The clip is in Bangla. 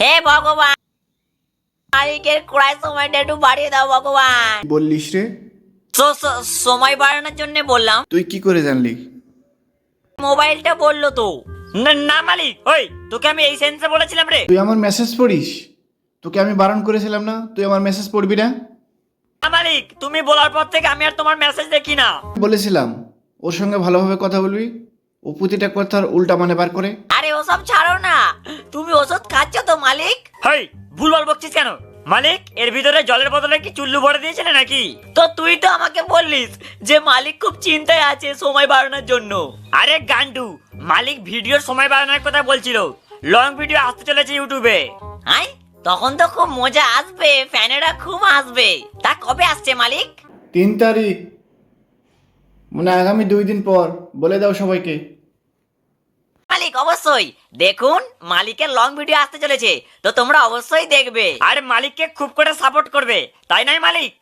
হে ভগবান, মালিকের ক্রয় সময়টা একটু বাড়িয়ে দাও ভগবান। বললিস রে? সময় বাড়ানোর জন্য বললাম। তুই কি করে জানলি? মোবাইলটা বললো তো। না না মালিক, ওই তোকে আমি এই সেন্সে বলেছিলাম রে। তুই আমার মেসেজ পড়িস? তোকে আমি বারণ করেছিলাম না তুই আমার মেসেজ পড়বি না? না মালিক, তুমি বলার পর থেকে আমি আর তোমার মেসেজ দেখি না। বলেছিলাম ওর সঙ্গে ভালোভাবে কথা বলবি, ও প্রতিটা কথার উল্টা মানে বার করে। আরে ওসব ছাড়ো না, তুমি ওষুধ খাচ্ছ তো মালিক? হেই, ভুলভাল বকছিস কেন? মালিক, এর ভিতরে জলের বদলে কি চুল্লু ভরে দিয়েছিলে নাকি? তো তুই তো আমাকে বললিস যে মালিক খুব চিন্তায় আছে সময় বাড়ানোর জন্য। আরে গান্ডু, মালিক ভিডিওর সময় বাড়ানোর কথা বলছিল। লং ভিডিও আসতে চলেছে ইউটিউবে। আই, তখন তো খুব মজা আসবে, ফ্যানেরা খুব আসবে। তা কবে আসছে মালিক? 3 তারিখ, মানে আগামী 2 দিন পর। বলে দাও সবাইকে। মালিক অবশ্যই দেখুন, মালিকের লং ভিডিও আসতে চলেছে, তো তোমরা অবশ্যই দেখবে। আর মালিককে খুব করে সাপোর্ট করবে, তাই নয় মালিক?